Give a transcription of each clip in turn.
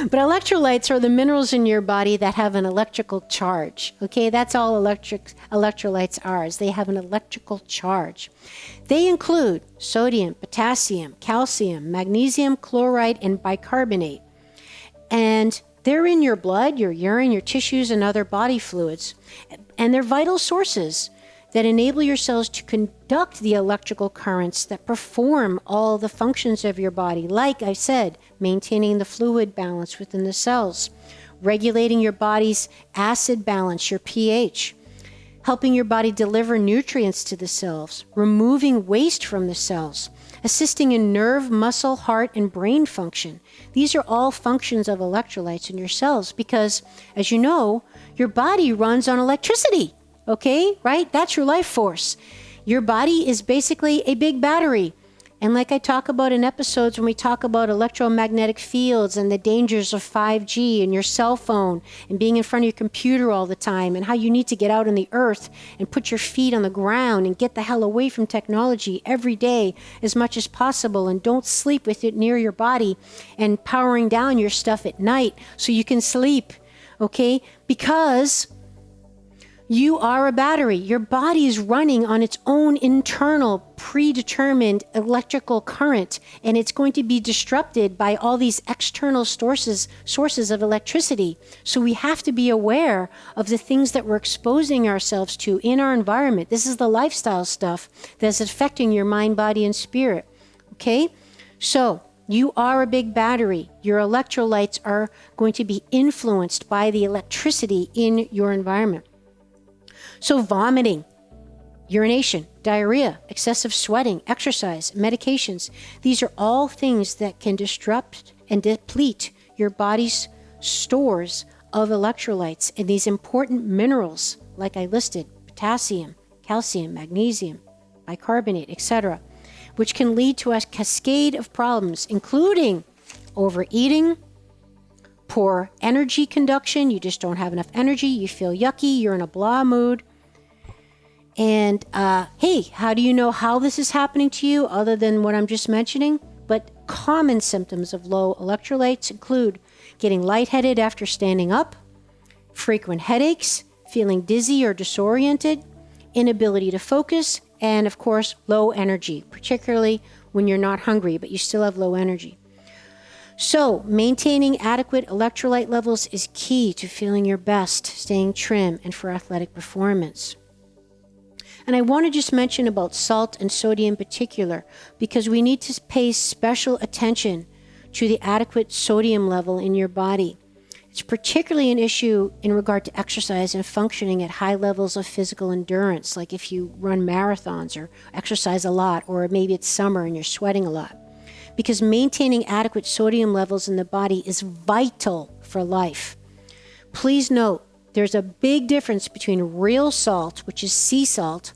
But electrolytes are the minerals in your body that have an electrical charge. Okay, that's all electrolytes are, is they have an electrical charge. They include sodium, potassium, calcium, magnesium, chloride, and bicarbonate. And they're in your blood, your urine, your tissues, and other body fluids. And they're vital sources that enable your cells to conduct the electrical currents that perform all the functions of your body. Like I said, maintaining the fluid balance within the cells, regulating your body's acid balance, your pH, helping your body deliver nutrients to the cells, removing waste from the cells, assisting in nerve, muscle, heart, and brain function. These are all functions of electrolytes in your cells because, as you know, your body runs on electricity. Okay, right? That's your life force. Your body is basically a big battery. And like I talk about in episodes when we talk about electromagnetic fields and the dangers of 5G and your cell phone and being in front of your computer all the time and how you need to get out on the earth and put your feet on the ground and get the hell away from technology every day as much as possible, and don't sleep with it near your body and powering down your stuff at night so you can sleep, okay? Because you are a battery. Your body is running on its own internal predetermined electrical current, and it's going to be disrupted by all these external sources of electricity. So we have to be aware of the things that we're exposing ourselves to in our environment. This is the lifestyle stuff that's affecting your mind, body, and spirit. Okay? So you are a big battery. Your electrolytes are going to be influenced by the electricity in your environment. So vomiting, urination, diarrhea, excessive sweating, exercise, medications, these are all things that can disrupt and deplete your body's stores of electrolytes and these important minerals, like I listed, potassium, calcium, magnesium, bicarbonate, etc., which can lead to a cascade of problems, including overeating, poor energy conduction, you just don't have enough energy, you feel yucky, you're in a blah mood. And hey, how do you know how this is happening to you other than what I'm just mentioning? But common symptoms of low electrolytes include getting lightheaded after standing up, frequent headaches, feeling dizzy or disoriented, inability to focus, and of course, low energy, particularly when you're not hungry, but you still have low energy. So, maintaining adequate electrolyte levels is key to feeling your best, staying trim, and for athletic performance. And I want to just mention about salt and sodium in particular, because we need to pay special attention to the adequate sodium level in your body. It's particularly an issue in regard to exercise and functioning at high levels of physical endurance, like if you run marathons or exercise a lot, or maybe it's summer and you're sweating a lot. Because maintaining adequate sodium levels in the body is vital for life. Please note, there's a big difference between real salt, which is sea salt,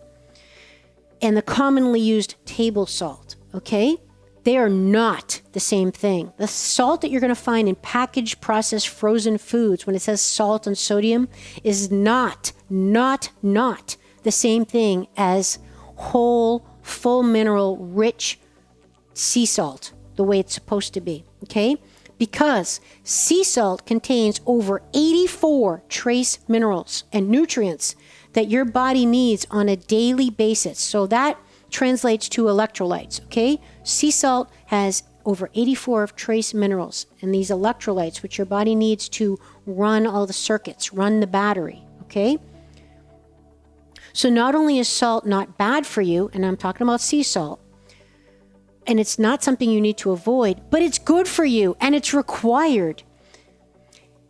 and the commonly used table salt, okay? They are not the same thing. The salt that you're going to find in packaged, processed, frozen foods, when it says salt and sodium, is not the same thing as whole, full mineral, rich sea salt, the way it's supposed to be, okay? Because sea salt contains over 84 trace minerals and nutrients that your body needs on a daily basis. So that translates to electrolytes, okay? Sea salt has over 84 of trace minerals and these electrolytes, which your body needs to run all the circuits, run the battery, okay? So not only is salt not bad for you, and I'm talking about sea salt, and it's not something you need to avoid, but it's good for you and it's required.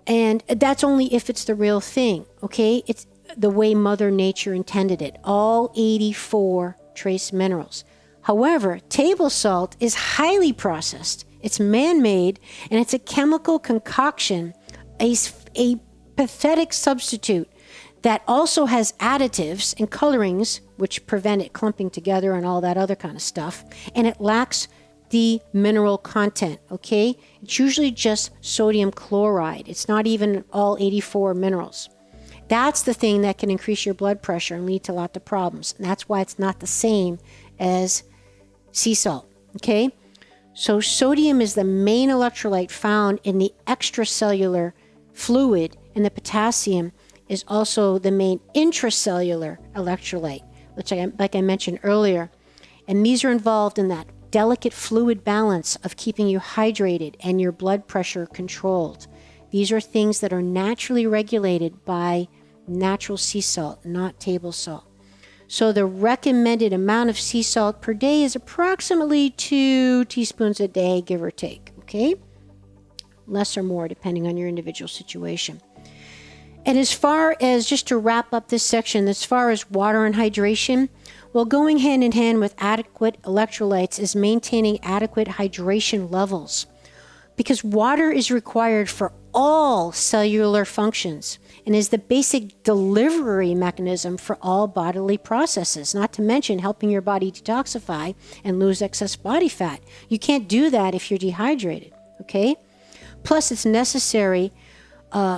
And that's only if it's the real thing, okay? It's the way Mother Nature intended it, all 84 trace minerals. However, table salt is highly processed, it's man-made, and it's a chemical concoction, a pathetic substitute that also has additives and colorings which prevent it clumping together and all that other kind of stuff, and it lacks the mineral content, okay? It's usually just sodium chloride. It's not even all 84 minerals. That's the thing that can increase your blood pressure and lead to lots of problems. And that's why it's not the same as sea salt, Okay? So sodium is the main electrolyte found in the extracellular fluid, and the potassium is also the main intracellular electrolyte, which like I mentioned earlier. And these are involved in that delicate fluid balance of keeping you hydrated and your blood pressure controlled. These are things that are naturally regulated by natural sea salt, not table salt. So the recommended amount of sea salt per day is approximately 2 teaspoons a day, give or take, okay? Less or more, depending on your individual situation. And as far as, just to wrap up this section, as far as water and hydration, well, going hand in hand with adequate electrolytes is maintaining adequate hydration levels, because water is required for all cellular functions and is the basic delivery mechanism for all bodily processes, not to mention helping your body detoxify and lose excess body fat. You can't do that if you're dehydrated, okay? Plus, it's necessary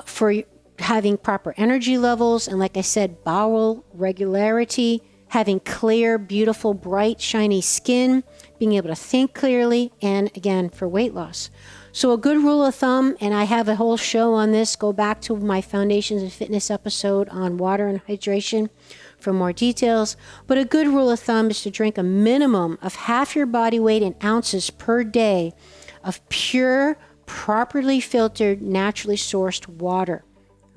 for having proper energy levels, and like I said, bowel regularity, having clear, beautiful, bright, shiny skin, being able to think clearly, and again, for weight loss. So a good rule of thumb, and I have a whole show on this, go back to my Foundations and Fitness episode on water and hydration for more details, but a good rule of thumb is to drink a minimum of half your body weight in ounces per day of pure, properly filtered, naturally sourced water.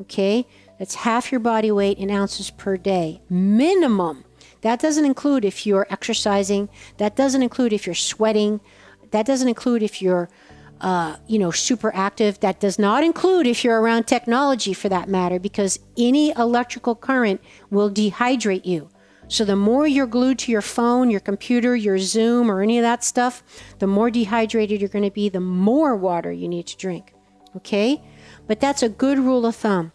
Okay? That's half your body weight in ounces per day. Minimum. That doesn't include if you're exercising. That doesn't include if you're sweating. That doesn't include if you're super active. That does not include if you're around technology, for that matter, because any electrical current will dehydrate you. So the more you're glued to your phone, your computer, your Zoom, or any of that stuff, the more dehydrated you're going to be, the more water you need to drink. Okay? But that's a good rule of thumb.